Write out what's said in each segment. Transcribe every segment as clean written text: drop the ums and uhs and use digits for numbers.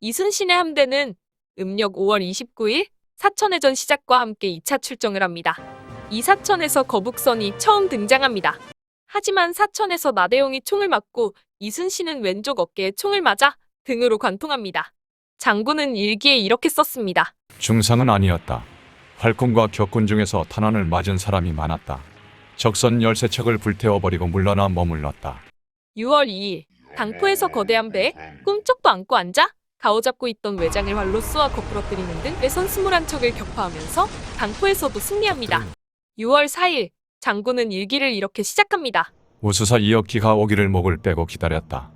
이순신의 함대는 음력 5월 29일 사천해전 시작과 함께 2차 출정을 합니다. 이 사천에서 거북선이 처음 등장합니다. 하지만 사천에서 나대용이 총을 맞고 이순신은 왼쪽 어깨에 총을 맞아 등으로 관통합니다. 장군은 일기에 이렇게 썼습니다. 중상은 아니었다. 활군과 격군 중에서 탄환을 맞은 사람이 많았다. 적선 13척을 불태워버리고 물러나 머물렀다. 6월 2일 당포에서 거대한 배에 꿈쩍도 않고 앉아 가오잡고 있던 외장을 활로 쏘아 거꾸러뜨리는 등 외선 21척을 격파하면서 당포에서도 승리합니다. 6월 4일 장군은 일기를 이렇게 시작합니다. 우수사 이억기가 오기를 목을 빼고 기다렸다.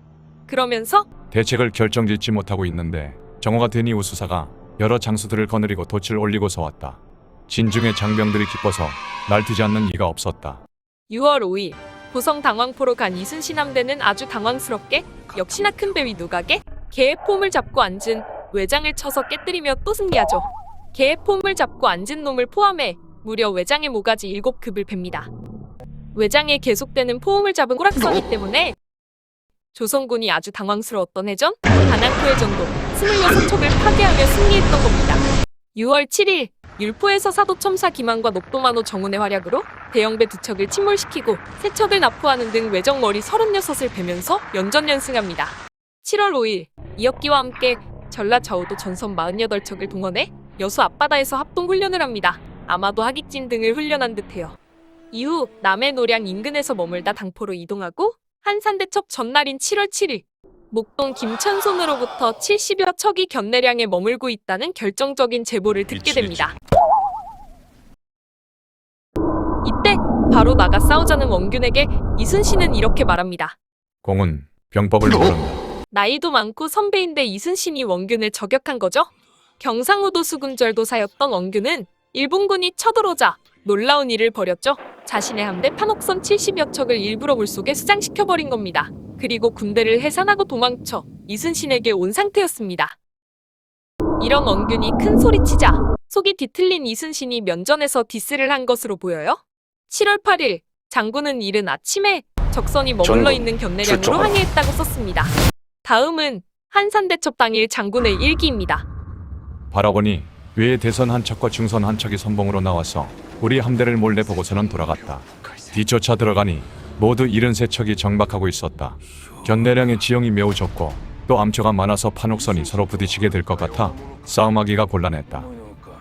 그러면서 대책을 결정짓지 못하고 있는데 정오가 되니 우수사가 여러 장수들을 거느리고 돛을 올리고서 왔다. 진중의 장병들이 기뻐서 날뛰지 않는 이가 없었다. 6월 5일 고성 당왕포로 간 이순신 함대는 아주 당황스럽게 역시나 큰 배 위 누각에 개의 폼을 잡고 앉은 외장을 쳐서 깨뜨리며 또 승리하죠. 개의 폼을 잡고 앉은 놈을 포함해 무려 외장의 모가지 7급을 팹니다. 외장에 계속되는 포음을 잡은 호락선이 때문에 조선군이 아주 당황스러웠던 해전 단항포해전도 26척을 파괴하며 승리했던 겁니다. 6월 7일 율포에서 사도첨사 김한과 녹도만호 정운의 활약으로 대형배 2척을 침몰시키고 3척을 납포하는 등 외적머리 36을 베면서 연전연승합니다. 7월 5일 이역기와 함께 전라 좌우도 전선 48척을 동원해 여수 앞바다에서 합동훈련을 합니다. 아마도 하객진 등을 훈련한 듯해요. 이후 남해 노량 인근에서 머물다 당포로 이동하고 한산대첩 전날인 7월 7일 목동 김천손으로부터 70여 척이 견내량에 머물고 있다는 결정적인 제보를 듣게 됩니다. 이때 바로 나가 싸우자는 원균에게 이순신은 이렇게 말합니다. 공은 병법을 모른다. 나이도 많고 선배인데 이순신이 원균을 저격한 거죠? 경상우도 수군절도사였던 원균은 일본군이 쳐들어오자 놀라운 일을 벌였죠. 자신의 함대 판옥선 70여 척을 일부러 물속에 수장시켜버린 겁니다. 그리고 군대를 해산하고 도망쳐 이순신에게 온 상태였습니다. 이런 원균이 큰 소리치자 속이 뒤틀린 이순신이 면전에서 디스를 한 것으로 보여요. 7월 8일 장군은 이른 아침에 적선이 머물러 있는 견내량으로 항해했다고 썼습니다. 다음은 한산대첩 당일 장군의 일기입니다. 바라보니 외의 대선 한 척과 중선 한 척이 선봉으로 나와서 우리 함대를 몰래 보고서는 돌아갔다. 뒤쫓아 들어가니 모두 73척이 정박하고 있었다. 견내량의 지형이 매우 좁고 또 암초가 많아서 판옥선이 서로 부딪히게 될 것 같아 싸움하기가 곤란했다.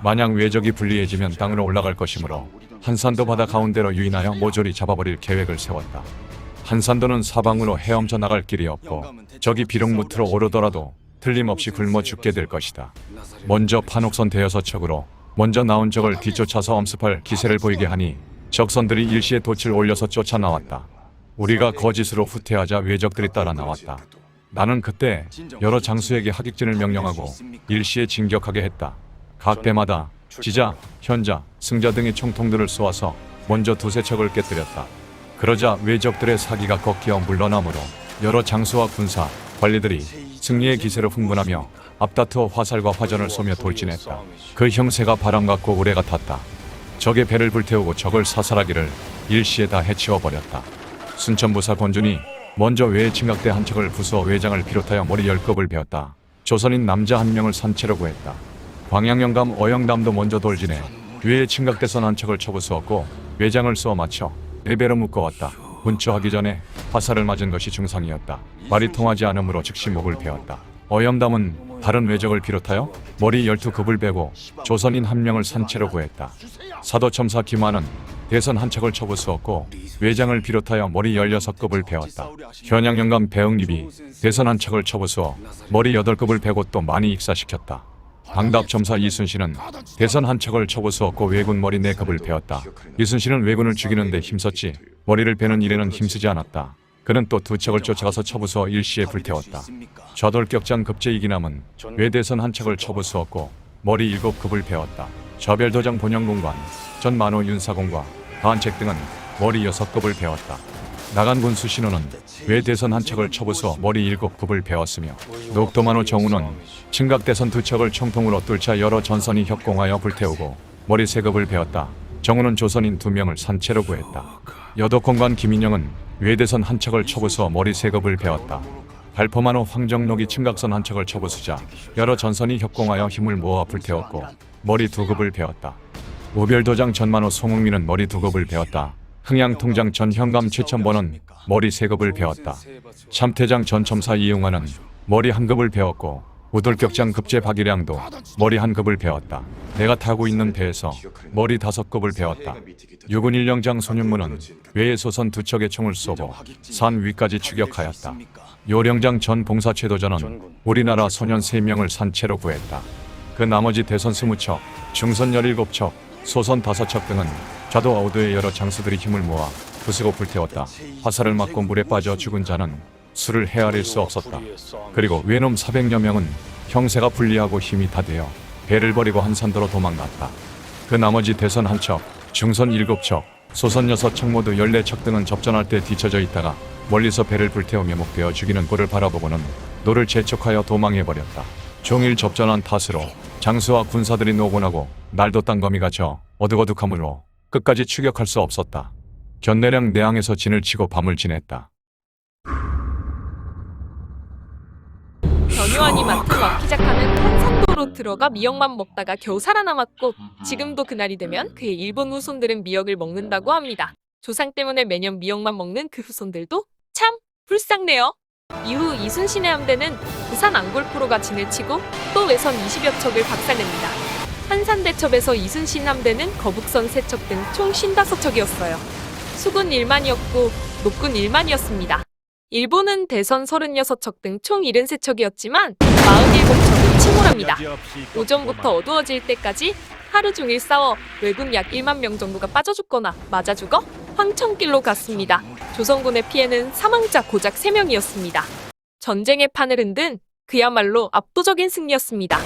만약 외적이 불리해지면 땅으로 올라갈 것이므로 한산도 바다 가운데로 유인하여 모조리 잡아버릴 계획을 세웠다. 한산도는 사방으로 헤엄쳐 나갈 길이 없고 적이 비록 무트로 오르더라도 틀림없이 굶어 죽게 될 것이다. 먼저 판옥선 대여섯 척으로 먼저 나온 적을 뒤쫓아서 엄습할 기세를 보이게 하니 적선들이 일시에 돛을 올려서 쫓아 나왔다. 우리가 거짓으로 후퇴하자 외적들이 따라 나왔다. 나는 그때 여러 장수에게 하객진을 명령하고 일시에 진격하게 했다. 각 배마다 지자, 현자, 승자 등의 총통들을 쏘아서 먼저 2-3척을 깨뜨렸다. 그러자 외적들의 사기가 꺾여 물러나므로 여러 장수와 군사, 관리들이 승리의 기세로 흥분하며 앞다투어 화살과 화전을 쏘며 돌진했다. 그 형세가 바람 같고 우레 같았다. 적의 배를 불태우고 적을 사살하기를 일시에 다 해치워버렸다. 순천부사 권준이 먼저 외의 침각대 한 척을 부수어 외장을 비롯하여 머리 10급을 베었다. 조선인 남자 1명을 산채로 구했다. 광양영감 어영담도 먼저 돌진해 외의 침각대선 한 척을 쳐부수었고 외장을 쏘아 맞춰 4배로 묶어왔다. 분처하기 전에 화살을 맞은 것이 중상이었다. 말이 통하지 않으므로 즉시 목을 베었다. 어영담은 다른 외적을 비롯하여 머리 12급을 베고 조선인 1명을 산채로 구했다. 사도첨사 김환은 대선 한 척을 쳐부수었고 외장을 비롯하여 머리 16급을 베었다. 현양영감 배응립이 대선 한 척을 쳐부수어 머리 8급을 베고 또 많이 익사시켰다. 방답첨사 이순신은 대선 한 척을 쳐부수었고 왜군 머리 4급을 베었다. 이순신은 왜군을 죽이는데 힘썼지 머리를 베는 일에는 힘쓰지 않았다. 그는 또 2척을 쫓아가서 쳐부수어 일시에 불태웠다. 좌돌격장 급제이기남은 외대선 한 척을 쳐부수었고 머리 7급을 베었다. 좌별도장 본영공관, 전만호 윤사공과 한책 등은 머리 6급을 베었다. 나간군 수신호는 외대선 한 척을 쳐부수어 머리 7급을 베었으며 녹도만호 정우는 침각대선 2척을 총통으로 뚫자 여러 전선이 협공하여 불태우고 머리 3급을 베었다. 정우는 조선인 2명을 산채로 구했다. 여독공관 김인영은 외대선 한 척을 쳐부수어 머리 3급을 베었다. 발포만 후 황정록이 침각선 한 척을 쳐부수자 여러 전선이 협공하여 힘을 모아 불태웠고 머리 두 급을 베었다. 우별도장 전만호 송흥민은 머리 두 급을 베었다. 흥양통장 전 현감 최천보는 머리 세 급을 베었다. 참태장 전 첨사 이용하는 머리 한 급을 베었고 우돌격장 급제 박일양도 머리 한 급을 베었다. 내가 타고 있는 배에서 머리 다섯 급을 베었다. 육군 일령장 손윤무는 외의 소선 두 척의 총을 쏘고 산 위까지 추격하였다. 요령장 전 봉사최도전은 우리나라 소년 3명을 산채로 구했다. 그 나머지 대선 20척, 중선 17척, 소선 5척 등은 좌도 아우도의 여러 장수들이 힘을 모아 부수고 불태웠다. 화살을 맞고 물에 빠져 죽은 자는 수를 헤아릴 수 없었다. 그리고 외놈 400여 명은 형세가 불리하고 힘이 다 되어 배를 버리고 한산도로 도망갔다. 그 나머지 대선 1척, 중선 7척, 소선 6척 모두 14척 등은 접전할 때 뒤처져 있다가 멀리서 배를 불태우며 목되어 죽이는 꼴을 바라보고는 노를 재촉하여 도망해버렸다. 종일 접전한 탓으로 장수와 군사들이 노곤하고 날도 땅거미가 져 어둑어둑하므로 끝까지 추격할 수 없었다. 견내령 내항에서 진을 치고 밤을 지냈다. 변요한이 맡은 와키자카는 한산도로 들어가 미역만 먹다가 겨우 살아남았고 지금도 그날이 되면 그의 일본 후손들은 미역을 먹는다고 합니다. 조상 때문에 매년 미역만 먹는 그 후손들도 참 불쌍네요. 이후 이순신의 함대는 부산 앙골포로가 진을 치고 또 외선 20여 척을 박살냅니다. 한산대첩에서 이순신 함대는 거북선 3척 등 총 55척이었어요. 수군 1만이었고 녹군 1만이었습니다. 일본은 대선 36척 등 총 73척이었지만 47척을 침몰합니다. 오전부터 어두워질 때까지 하루 종일 싸워 왜군 약 1만 명 정도가 빠져 죽거나 맞아 죽어 황천길로 갔습니다. 조선군의 피해는 사망자 고작 3명이었습니다. 전쟁의 판을 흔든 그야말로 압도적인 승리였습니다.